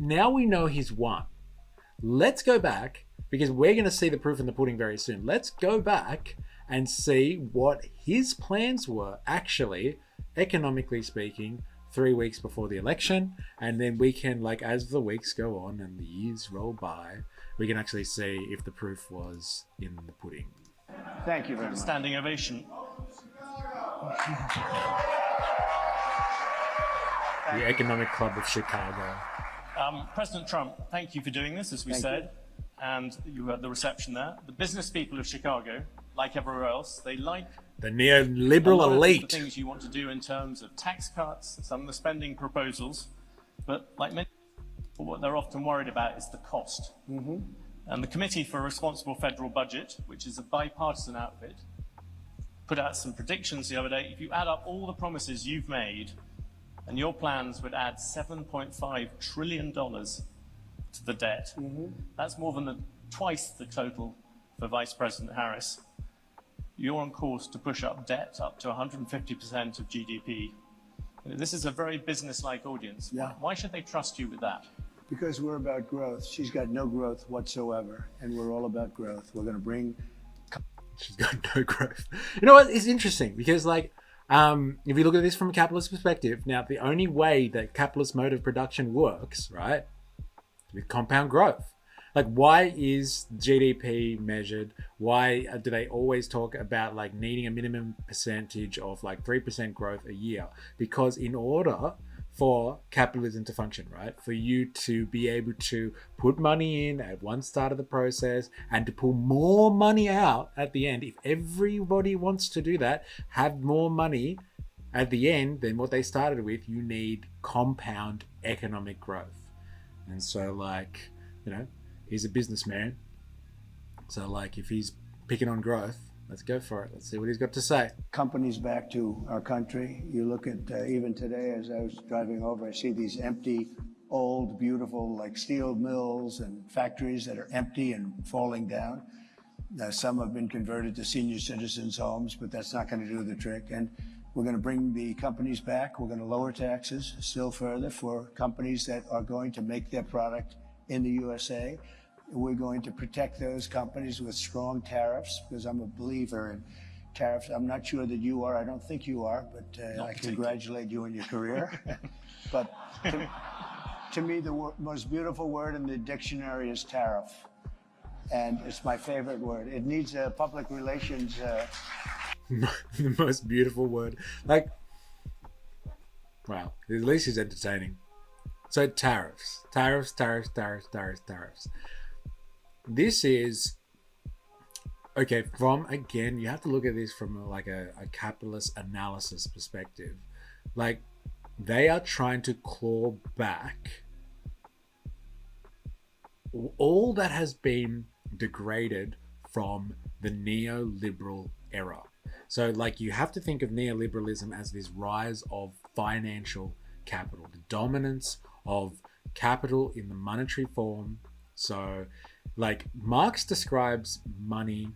now we know he's won. Let's go back, because we're going to see the proof in the pudding very soon. Let's go back and see what his plans were, actually, economically speaking, 3 weeks before the election. And then we can, like, as the weeks go on and the years roll by, we can actually see if the proof was in the pudding. Thank you very much. Standing ovation. The Economic Club of Chicago. President Trump, thank you for doing this, as we said, and you had the reception there. The business people of Chicago, like everywhere else, they like the neoliberal a lot elite. Of the things you want to do in terms of tax cuts, some of the spending proposals, but like many people, what they're often worried about is the cost. And the Committee for a Responsible Federal Budget, which is a bipartisan outfit, put out some predictions the other day. If you add up all the promises you've made, and your plans would add $7.5 trillion to the debt. That's more than twice the total for Vice President Harris. You're on course to push up debt up to 150% of GDP. This is a very business-like audience. Yeah. Why should they trust you with that? Because we're about growth. She's got no growth whatsoever, and we're all about growth. We're going to bring... She's got no growth. You know what? It's interesting because, like, if you look at this from a capitalist perspective, now the only way that capitalist mode of production works, right, with compound growth. Like, why is GDP measured? Why do they always talk about like needing a minimum percentage of like 3% growth a year? Because in order for capitalism to function, right, for you to be able to put money in at one start of the process and to pull more money out at the end, if everybody wants to do that, have more money at the end than what they started with, you need compound economic growth. And so, like, you know, he's a businessman, so like if he's picking on growth, let's go for it. Let's see what he's got to say. Companies back to our country. You look at even today, as I was driving over, I see these empty, old, beautiful, like steel mills and factories that are empty and falling down. Some have been converted to senior citizens' homes, but that's not going to do the trick. And we're going to bring the companies back. We're going to lower taxes still further for companies that are going to make their product in the USA. We're going to protect those companies with strong tariffs, because I'm a believer in tariffs. I'm not sure that you are. I don't think you are, but I congratulate you on your career. But to me, the most beautiful word in the dictionary is tariff. And it's my favorite word. It needs a public relations... The most beautiful word. Like, wow, at least he's entertaining. So tariffs. This is, okay, from, again, you have to look at this from like a capitalist analysis perspective. Like, they are trying to claw back all that has been degraded from the neoliberal era. So, like, you have to think of neoliberalism as this rise of financial capital, the dominance of capital in the monetary form. So, like, Marx describes money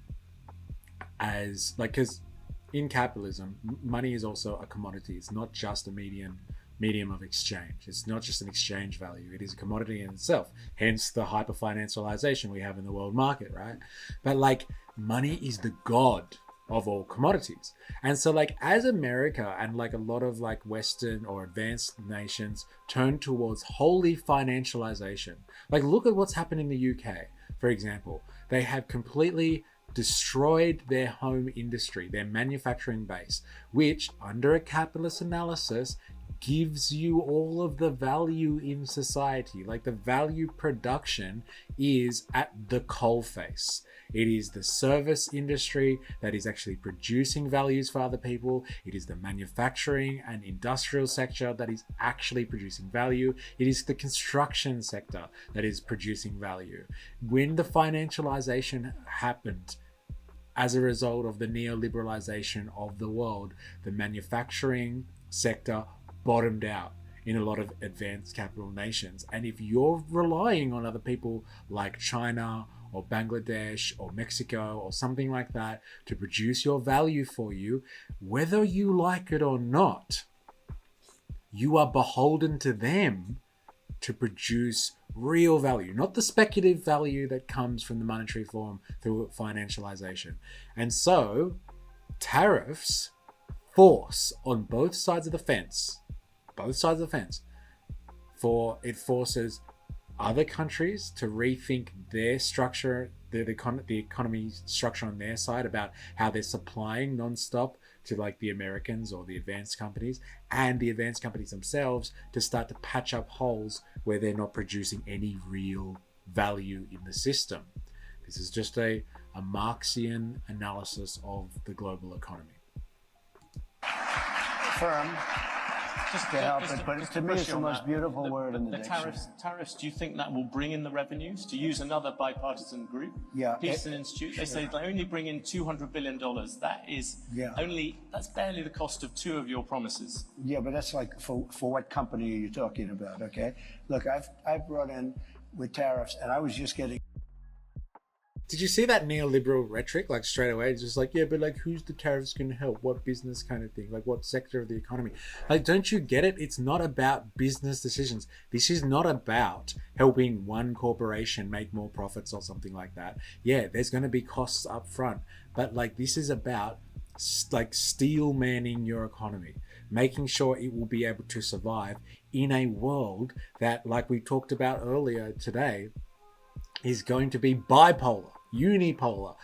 as, like, because in capitalism, money is also a commodity. It's not just a medium of exchange. It's not just an exchange value. It is a commodity in itself. Hence the hyper-financialization we have in the world market, right? But, like, money is the god of all commodities. And so, like, as America and like a lot of like Western or advanced nations turn towards wholly financialization, like, look at what's happened in the UK, for example. They have completely destroyed their home industry, their manufacturing base, which under a capitalist analysis gives you all of the value in society. Like, the value production is at the coalface. It is the service industry that is actually producing values for other people. It is the manufacturing and industrial sector that is actually producing value. It is the construction sector that is producing value. When the financialization happened as a result of the neoliberalization of the world, the manufacturing sector bottomed out in a lot of advanced capital nations. And if you're relying on other people like China or Bangladesh or Mexico or something like that to produce your value for you, whether you like it or not, you are beholden to them to produce real value, not the speculative value that comes from the monetary form through financialization. And so tariffs force on both sides of the fence, for it forces other countries to rethink their structure, the economy structure on their side, about how they're supplying nonstop to like the Americans or the advanced companies, and the advanced companies themselves to start to patch up holes where they're not producing any real value in the system. This is just a Marxian analysis of the global economy. Firm. Just to help it, but to me it's the most beautiful word in the dictionary. Tariffs, do you think that will bring in the revenues? To use another bipartisan group, Peterson Institute, they say they only bring in $200 billion. That is that's barely the cost of 2 of your promises. Yeah, but that's like, for what company are you talking about, okay? Look, I've brought in with tariffs, and I was just getting... Did you see that neoliberal rhetoric, like straight away? It's just like, yeah, but like, who's the tariffs going to help? What business kind of thing? Like, what sector of the economy? Like, don't you get it? It's not about business decisions. This is not about helping one corporation make more profits or something like that. Yeah, there's going to be costs up front, but like, this is about like steel manning your economy, making sure it will be able to survive in a world that, like we talked about earlier today, is going to be bipolar, multipolar,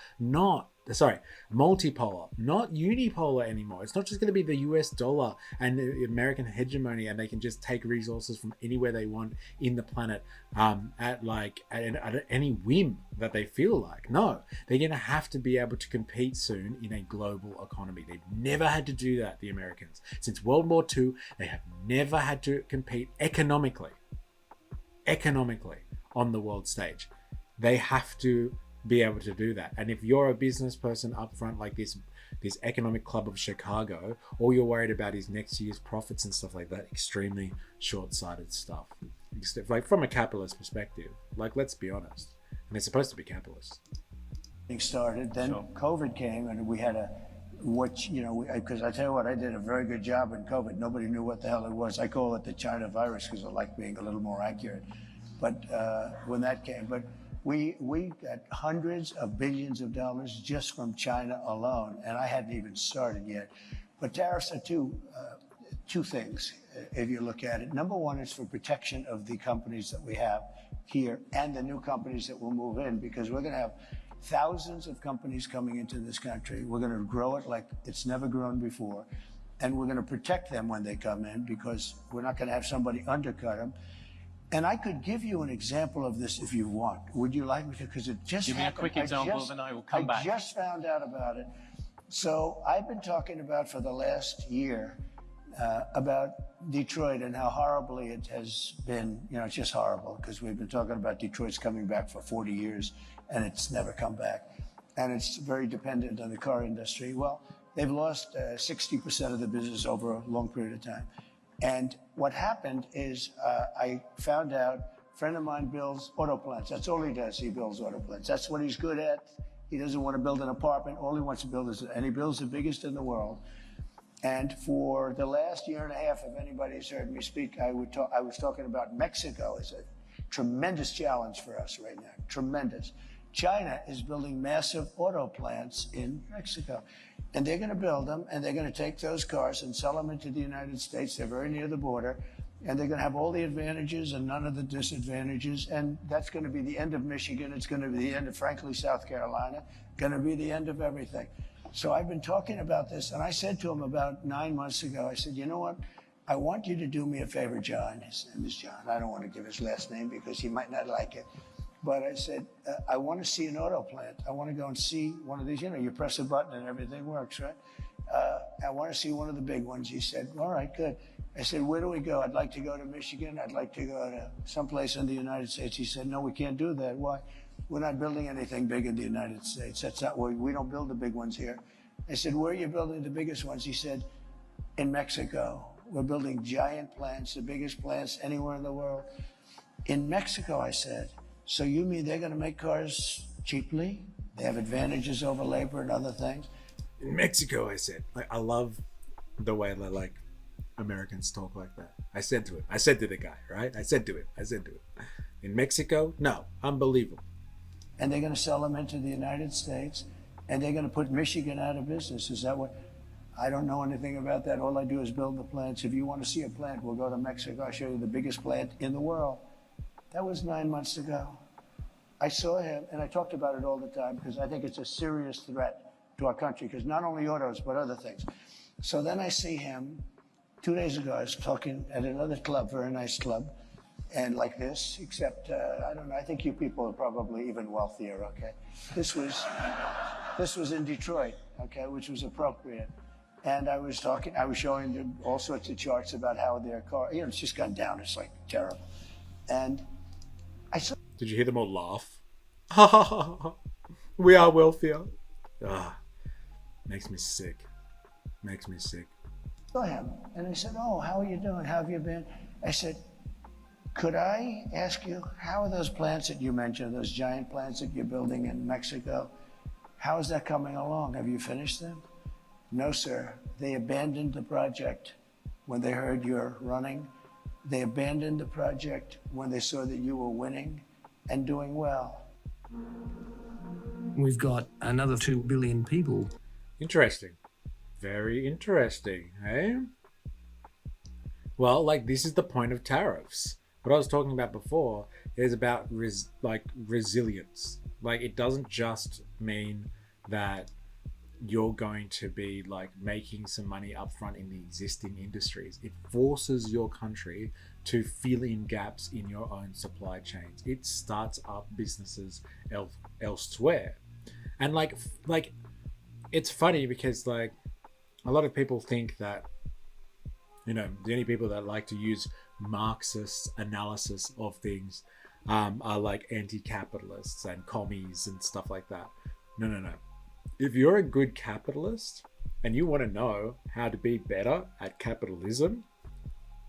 not unipolar anymore. It's not just going to be the US dollar and the American hegemony, and they can just take resources from anywhere they want in the planet at any whim that they feel like. No, they're going to have to be able to compete soon in a global economy. They've never had to do that, the Americans. Since World War II, they have never had to compete economically on the world stage. They have to be able to do that. And if you're a business person up front, like this economic club of Chicago, all you're worried about is next year's profits and stuff like that. Extremely short-sighted stuff. Like, from a capitalist perspective, like, let's be honest. And they're supposed to be capitalists. Started, then COVID came, and we had because I tell you what, I did a very good job in COVID. Nobody knew what the hell it was. I call it the China virus because I like being a little more accurate. But when that came, we got hundreds of billions of dollars just from China alone, and I hadn't even started yet. But tariffs are two things, if you look at it. Number one is for protection of the companies that we have here and the new companies that will move in, because we're going to have thousands of companies coming into this country. We're going to grow it like it's never grown before, and we're going to protect them when they come in, because we're not going to have somebody undercut them. And I could give you an example of this if you want. Would you like me to? Because it just Give me a quick example, then I will come back. I just found out about it. So I've been talking about for the last year about Detroit and how horribly it has been. It's just horrible, because we've been talking about Detroit's coming back for 40 years, and it's never come back. And it's very dependent on the car industry. Well, they've lost 60% of the business over a long period of time. And what happened is I found out a friend of mine builds auto plants. That's all he does. He builds auto plants. That's what he's good at. He doesn't want to build an apartment. All he wants to build and he builds the biggest in the world. And for the last year and a half, if anybody's heard me speak, I was talking about Mexico as a tremendous challenge for us right now. Tremendous. China is building massive auto plants in Mexico. And they're going to build them, and they're going to take those cars and sell them into the United States. They're very near the border, and they're going to have all the advantages and none of the disadvantages. And that's going to be the end of Michigan. It's going to be the end of, frankly, South Carolina. Going to be the end of everything. So I've been talking about this, and I said to him about 9 months ago, I said, you know what? I want you to do me a favor, John. His name is John. I don't want to give his last name because he might not like it. But I said, I want to see an auto plant. I want to go and see one of these. You press a button and everything works, right? I want to see one of the big ones. He said, all right, good. I said, where do we go? I'd like to go to Michigan. I'd like to go to someplace in the United States. He said, no, we can't do that. Why? We're not building anything big in the United States. That's not where we don't build the big ones here. I said, where are you building the biggest ones? He said, in Mexico. We're building giant plants, the biggest plants anywhere in the world. In Mexico, I said. So you mean they're going to make cars cheaply? They have advantages over labor and other things? In Mexico, I said. I love the way Americans talk like that. I said to him. I said to the guy, right? I said to him. In Mexico, no, unbelievable. And they're going to sell them into the United States, and they're going to put Michigan out of business. Is that what? I don't know anything about that. All I do is build the plants. If you want to see a plant, we'll go to Mexico. I'll show you the biggest plant in the world. That was 9 months ago. I saw him, and I talked about it all the time because I think it's a serious threat to our country, because not only autos, but other things. So then I see him 2 days ago. I was talking at another club, very nice club, and like this, except, I don't know, I think you people are probably even wealthier, okay? This was in Detroit, okay, which was appropriate. And I was showing them all sorts of charts about how their car, it's just gone down. It's like terrible. And I saw. Did you hear them all laugh? Ha ha ha ha. We are wealthier. Makes me sick. Saw him, and I said, "Oh, how are you doing? How have you been?" I said, "Could I ask you, how are those plants that you mentioned, those giant plants that you're building in Mexico, how is that coming along? Have you finished them?" "No, sir. They abandoned the project when they heard you're running. They abandoned the project when they saw that you were winning and doing well." We've got another 2 billion people. Interesting. Very interesting, eh? Well, like, this is the point of tariffs. What I was talking about before is about resilience. Like, it doesn't just mean that you're going to be like making some money up front in the existing industries. It forces your country to fill in gaps in your own supply chains. It starts up businesses elsewhere. And like it's funny because like a lot of people think that, the only people that like to use Marxist analysis of things are like anti-capitalists and commies and stuff like that. No. If you're a good capitalist and you want to know how to be better at capitalism,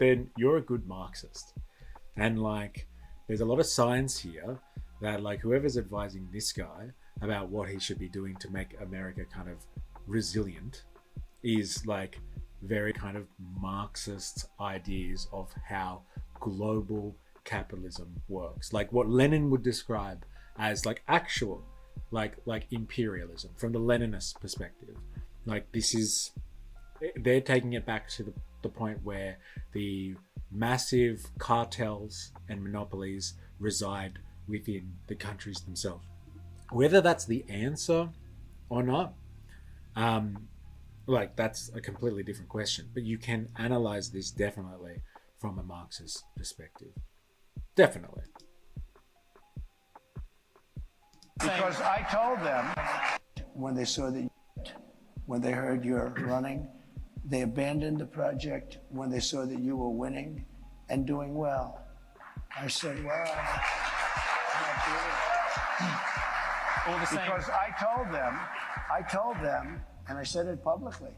then you're a good Marxist. And like, there's a lot of science here that like whoever's advising this guy about what he should be doing to make America kind of resilient is like very kind of Marxist ideas of how global capitalism works. Like what Lenin would describe as like actual like imperialism from the Leninist perspective. Like they're taking it back to the point where the massive cartels and monopolies reside within the countries themselves. Whether that's the answer or not, like that's a completely different question. But you can analyze this definitely from a Marxist perspective. Definitely. Because I told them when they saw that, when they heard you're running, they abandoned the project when they saw that you were winning and doing well. I said, well, All the same. because I told them, and I said it publicly,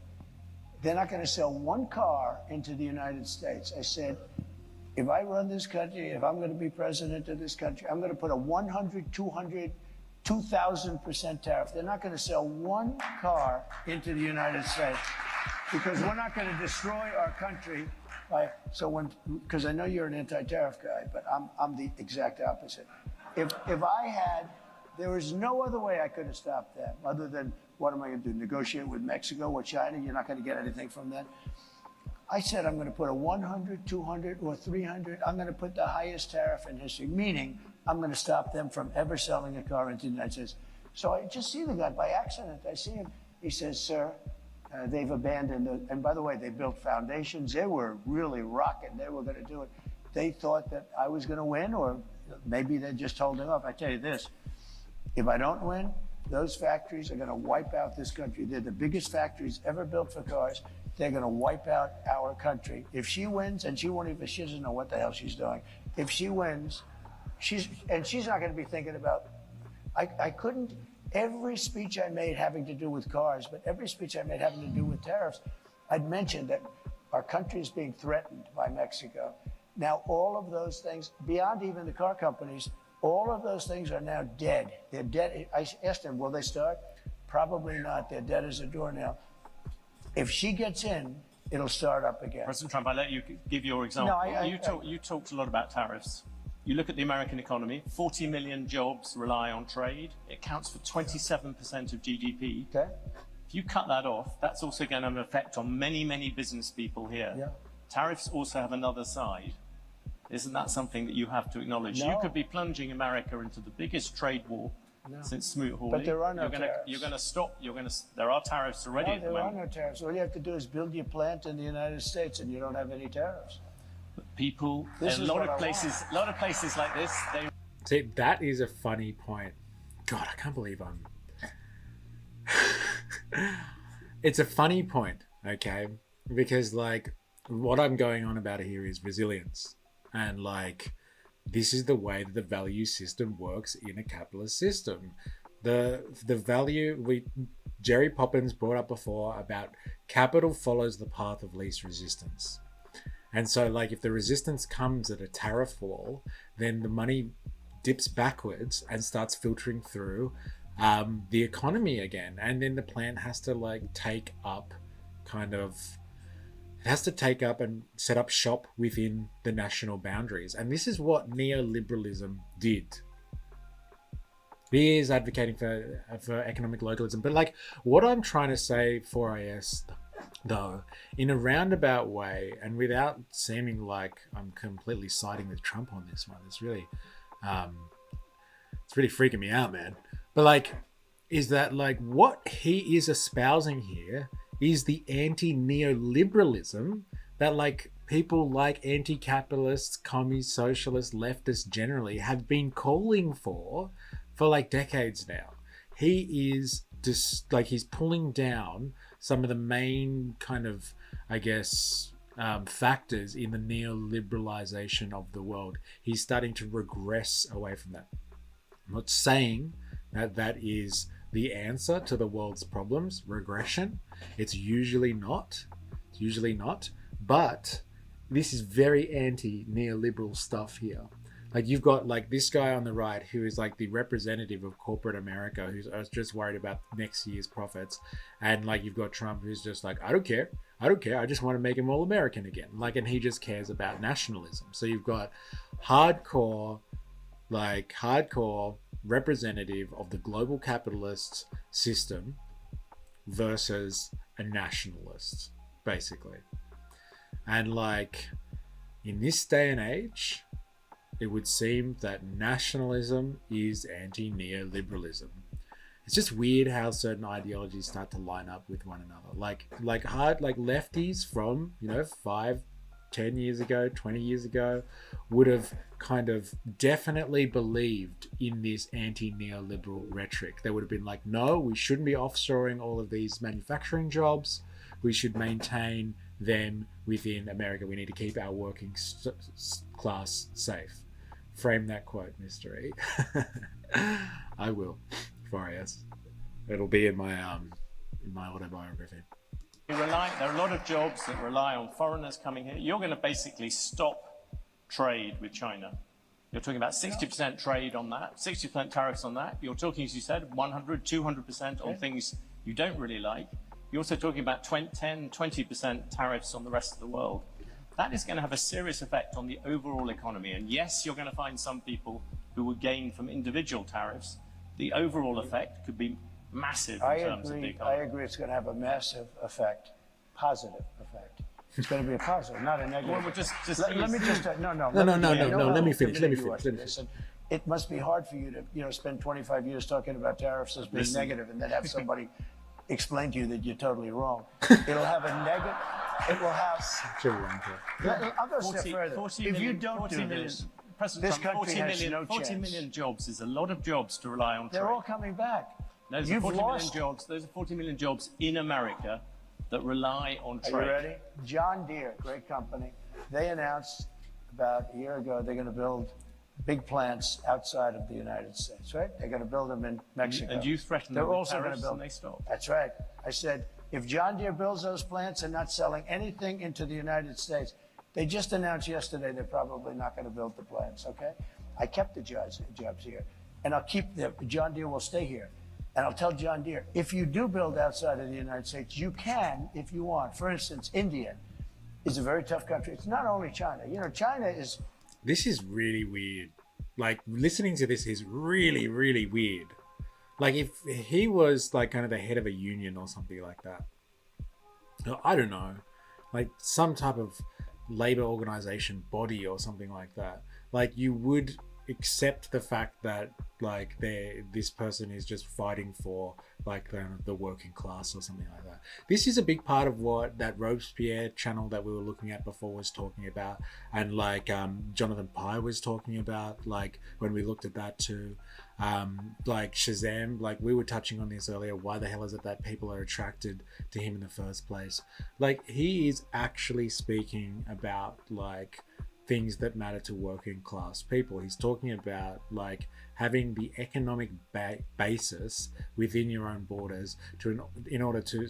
they're not going to sell one car into the United States. I said, if I run this country, if I'm going to be president of this country, I'm going to put a 100, 200, 2,000% tariff. They're not going to sell one car into the United States because we're not going to destroy our country because I know you're an anti-tariff guy, but I'm the exact opposite. If I had, there was no other way I could have stopped them other than what am I going to do? Negotiate with Mexico or China? You're not going to get anything from that. I said I'm going to put a 100, 200, or 300. I'm going to put the highest tariff in history, meaning I'm going to stop them from ever selling a car into the United States. So I just see the guy by accident. I see him. He says, sir, they've abandoned it. And by the way, they built foundations. They were really rocking. They were going to do it. They thought that I was going to win, or maybe they just told him off. I tell you this, if I don't win, those factories are going to wipe out this country. They're the biggest factories ever built for cars. They're going to wipe out our country. If she wins, and she doesn't know what the hell she's doing. If she wins, she's not going to be thinking about, I couldn't, every speech I made having to do with cars, but every speech I made having to do with tariffs, I'd mentioned that our country is being threatened by Mexico. Now, all of those things, beyond even the car companies, all of those things are now dead. They're dead. I asked them, will they start? Probably not. They're dead as a doornail. If she gets in, it'll start up again. President Trump, I let you give your example. No, you talked a lot about tariffs. You look at the American economy, 40 million jobs rely on trade. It accounts for 27% of GDP. Okay. If you cut that off, that's also going to have an effect on many, many business people here. Yeah. Tariffs also have another side. Isn't that something that you have to acknowledge? No. You could be plunging America into the biggest trade war since Smoot-Hawley. But there are no tariffs. You're going to stop. There are tariffs already at the There are moment. no tariffs. All you have to do is build your plant in the United States, and you don't have any tariffs. People, This a is lot what of I places, a lot of places like this, they See, that is a funny point. God, I can't believe I'm. It's a funny point, okay? Because, like, what I'm going on about here is resilience. And, like, this is the way that the value system works in a capitalist system. The value Jerry Poppins brought up before about capital follows the path of least resistance. And so, like, if the resistance comes at a tariff wall, then the money dips backwards and starts filtering through the economy again. And then the plant has to, like, take up and set up shop within the national boundaries. And this is what neoliberalism did. He is advocating for economic localism. But, like, what I'm trying to say for IS, though, in a roundabout way, and without seeming like I'm completely siding with Trump on this one, it's really freaking me out, man. But, like, is that, like, what he is espousing here is the anti-neoliberalism that, like, people like anti-capitalists, communist, socialists, leftists generally have been calling for like decades now. He is just, like, he's pulling down some of the main kind of, I guess, factors in the neoliberalization of the world. He's starting to regress away from that. I'm not saying that is the answer to the world's problems, regression. It's usually not. But this is very anti-neoliberal stuff here. Like, you've got, like, this guy on the right who is, like, the representative of corporate America, who's just worried about next year's profits. And, like, you've got Trump, who's just like, I don't care. I just want to make him all American again. Like, and he just cares about nationalism. So you've got hardcore representative of the global capitalist system versus a nationalist, basically. And, like, in this day and age, it would seem that nationalism is anti-neoliberalism. It's just weird how certain ideologies start to line up with one another. Like lefties from, 5, 10 years ago, 20 years ago, would have kind of definitely believed in this anti-neoliberal rhetoric. They would have been like, no, we shouldn't be offshoring all of these manufacturing jobs. We should maintain them within America. We need to keep our working class safe. Frame that quote, MysterE. I will, for IS. It'll be in my autobiography. there are a lot of jobs that rely on foreigners coming here. You're going to basically stop trade with China. You're talking about 60% trade on that, 60% tariffs on that. You're talking, as you said, 100, 200% on things you don't really like. You're also talking about 10, 20% tariffs on the rest of the world. That is going to have a serious effect on the overall economy. And yes, you're going to find some people who will gain from individual tariffs. The overall effect could be massive in terms of the economy. I agree. It's going to have a massive effect, positive effect. It's going to be a positive, not a negative. Well, let me just No. Let me finish. It must be hard for you to, spend 25 years talking about tariffs as being negative, and then have somebody explain to you that you're totally wrong. It'll have a negative. It will have. I'll go a step further. If you don't do this, this country has no chance. 40 million jobs is a lot of jobs to rely on. They're all coming back. Those are 40 million jobs. Those are 40 million jobs in America that rely on trade. Are you ready? John Deere, great company. They announced about a year ago they're going to build big plants outside of the United States, right? They're going to build them in Mexico. And you threatened them with tariffs and they stopped. That's right. I said, if John Deere builds those plants and not selling anything into the United States, they just announced yesterday they're probably not going to build the plants, okay? I kept the jobs here, and I'll keep them. John Deere will stay here. And I'll tell John Deere, if you do build outside of the United States, you can if you want. For instance, India is a very tough country. It's not only China. You know, China is... This is really weird. Like, listening to this is really, really weird. Like, if he was, like, kind of the head of a union or something like that. I don't know. Like, some type of labor organization body or something like that. Like, you would accept the fact that, like, this person is just fighting for, like, the working class or something like that. This is a big part of what that Robespierre channel that we were looking at before was talking about, and like Jonathan Pye was talking about, like, when we looked at that too. Like Shazam, like we were touching on this earlier, why the hell is it that people are attracted to him in the first place? Like, he is actually speaking about, like, things that matter to working class people. He's talking about, like, having the economic basis within your own borders in order to,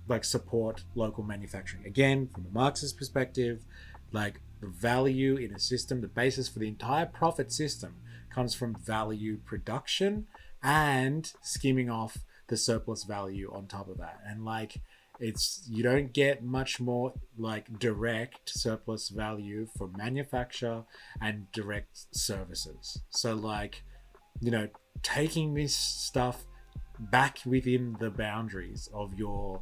like, support local manufacturing. Again, from a Marxist perspective, like, the value in a system, the basis for the entire profit system comes from value production and skimming off the surplus value on top of that. And, like, you don't get much more, like, direct surplus value for manufacture and direct services. So, like, you know, taking this stuff back within the boundaries of your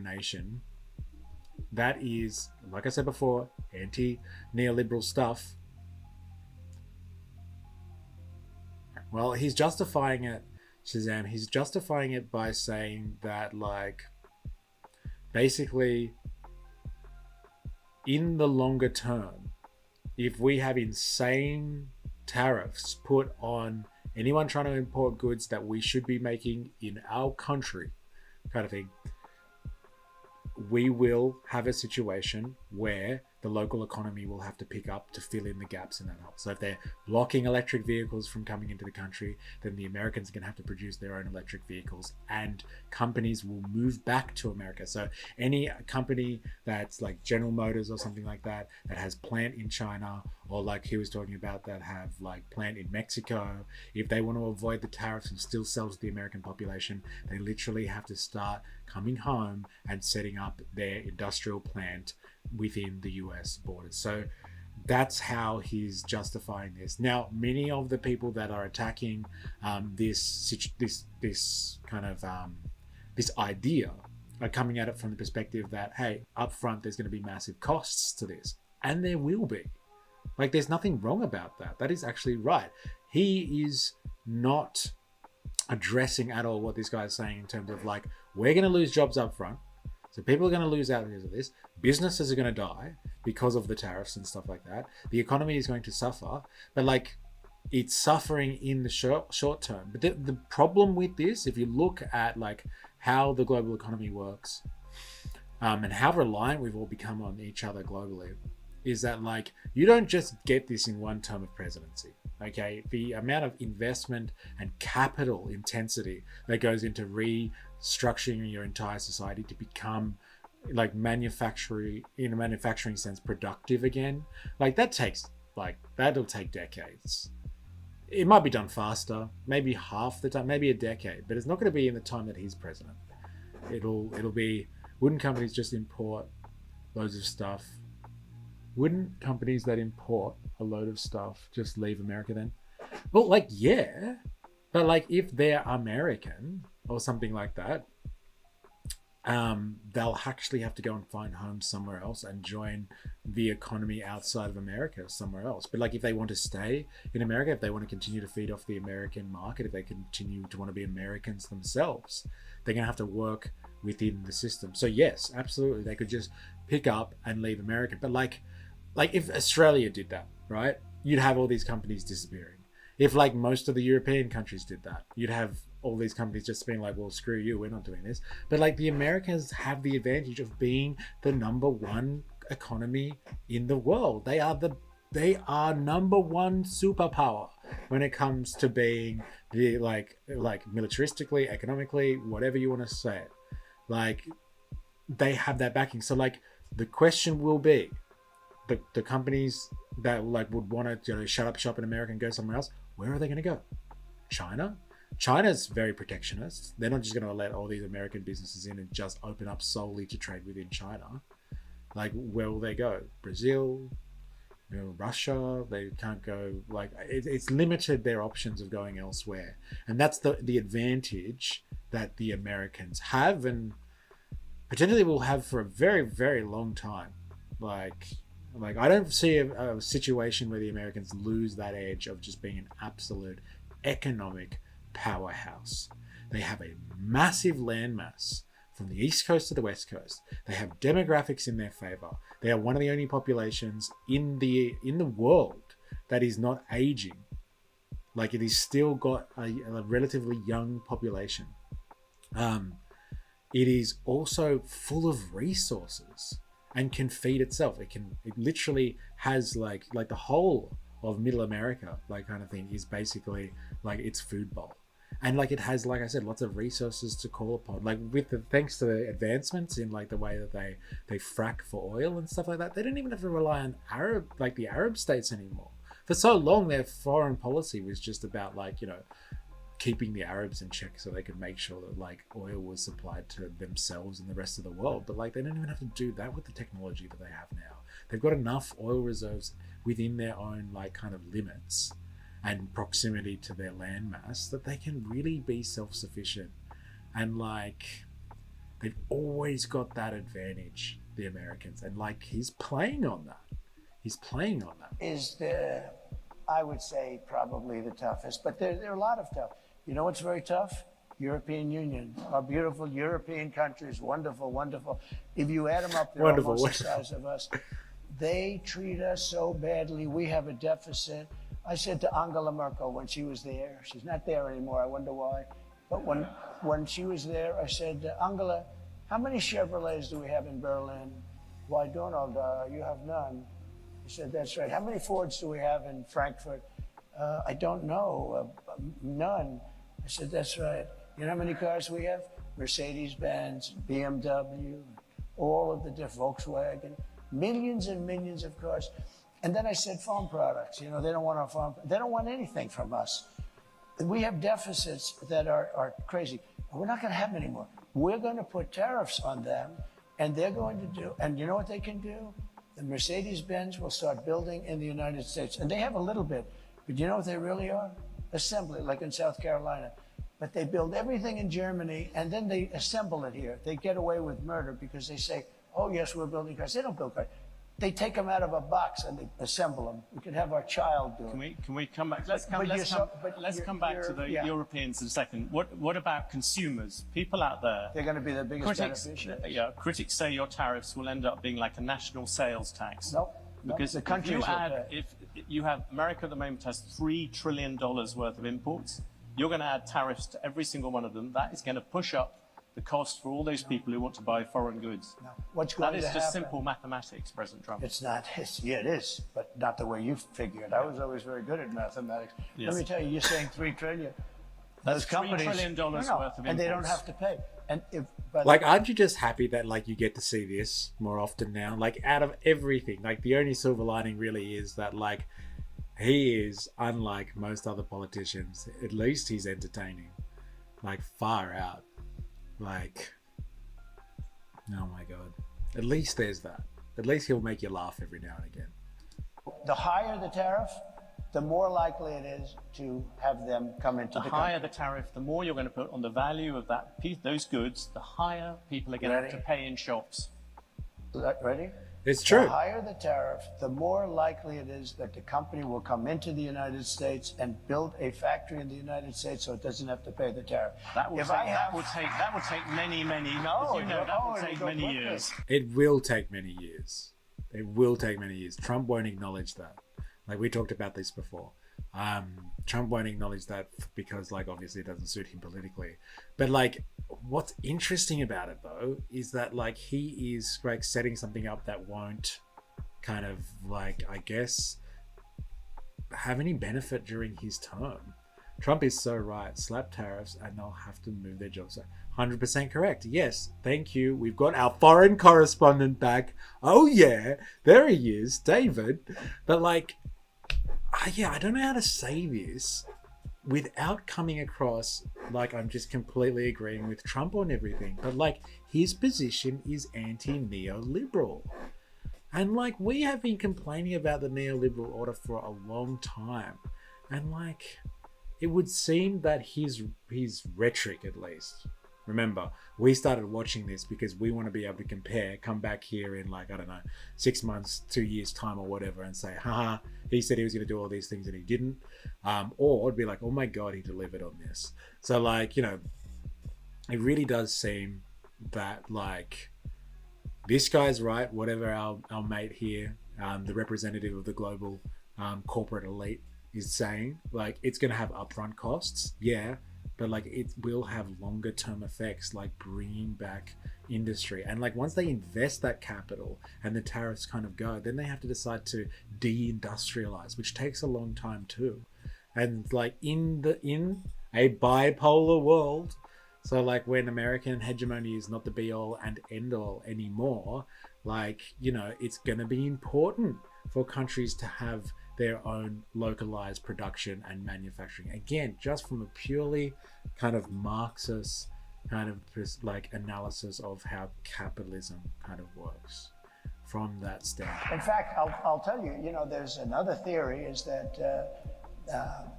nation, that is, like I said before, anti-neoliberal stuff. Well, he's justifying it, Shazam. He's justifying it by saying that, like, basically, in the longer term, if we have insane tariffs put on anyone trying to import goods that we should be making in our country, kind of thing, we will have a situation where the local economy will have to pick up to fill in the gaps in that hole. So if they're blocking electric vehicles from coming into the country, then the Americans are going to have to produce their own electric vehicles, and companies will move back to America. So any company that's like General Motors or something like that, that has plant in China, or like he was talking about, that have like plant in Mexico, if they want to avoid the tariffs and still sell to the American population, they literally have to start coming home and setting up their industrial plant within the US borders. So that's how he's justifying this. Now, many of the people that are attacking this idea are coming at it from the perspective that, hey, up front there's going to be massive costs to this, and there will be. Like, there's nothing wrong about that. That is actually right. He is not addressing at all what this guy is saying in terms of, like, we're going to lose jobs up front. So people are going to lose out because of this. Businesses are going to die because of the tariffs and stuff like that. The economy is going to suffer, but, like, it's suffering in the short term. But the problem with this, if you look at, like, how the global economy works, and how reliant we've all become on each other globally, is that, like, you don't just get this in one term of presidency. Okay, the amount of investment and capital intensity that goes into restructuring your entire society to become, like, manufacturing, in a manufacturing sense, productive again, like, that'll take decades. It might be done faster, maybe half the time, maybe a decade, but it's not going to be in the time that he's president. It'll be, wouldn't companies just import loads of stuff? Wouldn't companies that import a load of stuff just leave America then? Well, like, yeah, but, like, if they're American or something like that, they'll actually have to go and find homes somewhere else and join the economy outside of America somewhere else. But, like, if they want to stay in America, if they want to continue to feed off the American market, if they continue to want to be Americans themselves, they're going to have to work within the system. So yes, absolutely, they could just pick up and leave America. But, like if Australia did that, right, you'd have all these companies disappearing. If, like, most of the European countries did that, you'd have all these companies just being like, well, screw you, we're not doing this. But, like, the Americans have the advantage of being the number one economy in the world. They are number one superpower when it comes to being the, like militaristically, economically, whatever you want to say it. Like, they have that backing. So, like, the question will be, the companies that, like, would want to, shut up shop in America and go somewhere else, where are they going to go? China? China's very protectionist. They're not just going to let all these American businesses in and just open up solely to trade within China. Like, where will they go? Brazil, Russia. They can't go. Like, it's limited their options of going elsewhere, and that's the advantage that the Americans have, and potentially will have for a very, very long time. Like I don't see a situation where the Americans lose that edge of just being an absolute economic powerhouse. They have a massive landmass from the East Coast to the West Coast. They have demographics in their favor. They are one of the only populations in the world that is not aging. Like, it is still got a relatively young population. It is also full of resources and can feed itself. It literally has like the whole of Middle America, like, kind of thing, is basically like its food bowl. And like, it has, like I said, lots of resources to call upon. Like, thanks to the advancements in like the way that they frack for oil and stuff like that, they don't even have to rely on the Arab states anymore. For so long, their foreign policy was just about, like, keeping the Arabs in check so they could make sure that like oil was supplied to themselves and the rest of the world. But like, they don't even have to do that with the technology that they have now. They've got enough oil reserves within their own like kind of limits and proximity to their landmass that they can really be self-sufficient. And like, they've always got that advantage, the Americans, and like, he's playing on that. Is I would say, probably the toughest, but there are a lot of tough. You know what's very tough? European Union. Our beautiful European countries, wonderful, wonderful. If you add them up, they're almost the size of us. They treat us so badly. We have a deficit. I said to Angela Merkel when she was there, she's not there anymore, I wonder why, but when she was there, I said, Angela, how many Chevrolets do we have in Berlin? Why, Donald, you have none. He said, that's right. How many Fords do we have in Frankfurt? I don't know, none. I said, that's right. You know how many cars we have? Mercedes-Benz, BMW, all of the Volkswagen, millions and millions of cars. And then I said, farm products. They don't want our farm. They don't want anything from us. We have deficits that are crazy. We're not going to have them anymore. We're going to put tariffs on them, and they're going to do. And you know what they can do? The Mercedes-Benz will start building in the United States, and they have a little bit. But you know what they really are? Assembly, like in South Carolina. But they build everything in Germany, and then they assemble it here. They get away with murder because they say, oh, yes, we're building cars. They don't build cars. They take them out of a box and they assemble them. We could have our child do it. Can we come back? Let's come back to the Europeans in a second. What about consumers? People out there. They're going to be the biggest beneficiaries. Yeah, critics say your tariffs will end up being like a national sales tax. No. Because the countries if you have America at the moment has $3 trillion worth of imports, you're going to add tariffs to every single one of them. That is going to push up the cost for all those people who want to buy foreign goods. No. What's going to happen? That is just simple mathematics, President Trump. It's not. Yeah, it is, but not the way you figure it. I was always very good at mathematics. Yes. Let me tell you, you're saying $3 trillion. That's $3 trillion worth of imports. And they don't have to pay. And aren't you just happy that like you get to see this more often now? Like, out of everything, like, the only silver lining really is that like, he is, unlike most other politicians, at least he's entertaining, like, far out. Like, oh my God. At least there's that. At least he'll make you laugh every now and again. The higher the tariff, the more likely it is to have them come into the country. The higher the tariff, the more you're going to put on the value of that piece, those goods, the higher people are going to have to pay in shops. Ready? It's true. The higher the tariff, the more likely it is that the company will come into the United States and build a factory in the United States so it doesn't have to pay the tariff. That will take many years. It will take many years. It will take many years. Trump won't acknowledge that. Like, we talked about this before. Trump won't acknowledge that because, like, obviously it doesn't suit him politically. But like, what's interesting about it though is that like, he is like setting something up that won't kind of like, I guess, have any benefit during his term. Trump is so right. Slap tariffs and they'll have to move their jobs. 100% correct. Yes, thank you. We've got our foreign correspondent back. Oh yeah, there he is, David. But like, yeah, I don't know how to say this without coming across like I'm just completely agreeing with Trump on everything, but like his position is anti-neoliberal. And like we have been complaining about the neoliberal order for a long time. And like it would seem that his rhetoric, at least, remember, we started watching this because we want to be able to compare, come back here in like, I don't know, 6 months, 2 years time or whatever and say, haha, he said he was going to do all these things and he didn't. Or it'd be like, oh my God, he delivered on this. So like, you know, it really does seem that like this guy's right, whatever our mate here, the representative of the global corporate elite is saying, like it's going to have upfront costs, yeah, but like it will have longer term effects, like bringing back industry. And like once they invest that capital and the tariffs kind of go, then they have to decide to deindustrialize, which takes a long time too. And like in a bipolar world, so like when American hegemony is not the be all and end all anymore, like, you know, it's going to be important for countries to have their own localized production and manufacturing. Again, just from a purely kind of Marxist kind of like analysis of how capitalism kind of works from that standpoint. In fact, I'll tell you, you know, there's another theory is that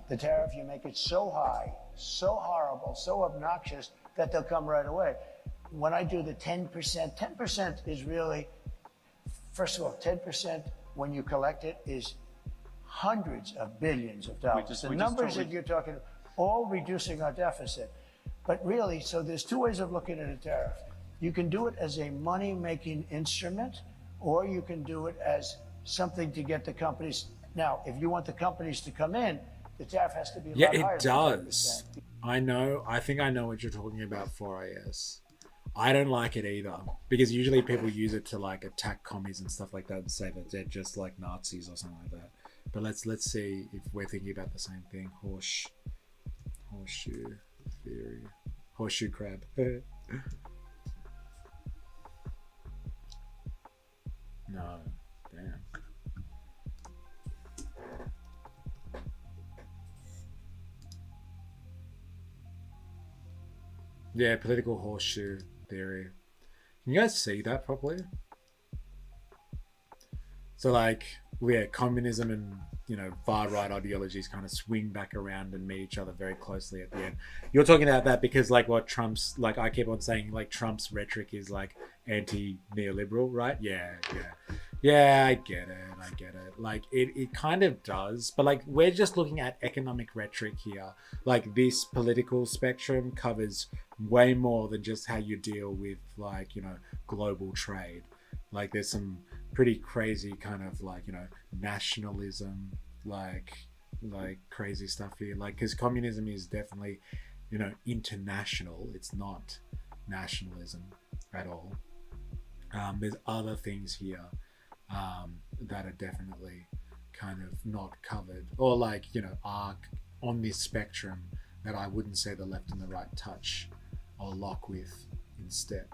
the tariff, you make it so high, so horrible, so obnoxious that they'll come right away. When I do the 10%, 10% is really, first of all, 10% when you collect it is hundreds of billions of dollars. The numbers that you're talking, all reducing our deficit. But really, so there's two ways of looking at a tariff. You can do it as a money-making instrument, or you can do it as something to get the companies. Now, if you want the companies to come in, the tariff has to be a lot higher. Yeah, it does. I know. I think I know what you're talking about, 4IS. I don't like it either, because usually people use it to like attack commies and stuff like that and say that they're just like Nazis or something like that. But let's see if we're thinking about the same thing. Horseshoe theory. Horseshoe crab. No, damn. Yeah, political horseshoe theory. Can you guys see that properly? So like, yeah, communism and, you know, far right ideologies kind of swing back around and meet each other very closely at the end. You're talking about that because like what Trump's, like I keep on saying like Trump's rhetoric is like anti-neoliberal, right? Yeah, I get it. Like it kind of does, but like we're just looking at economic rhetoric here. Like this political spectrum covers way more than just how you deal with like, you know, global trade. Like there's some pretty crazy kind of like, you know, nationalism, like crazy stuff here. Like, because communism is definitely, you know, international. It's not nationalism at all. There's other things here that are definitely kind of not covered, or like, you know, are on this spectrum that I wouldn't say the left and the right touch or lock with in step.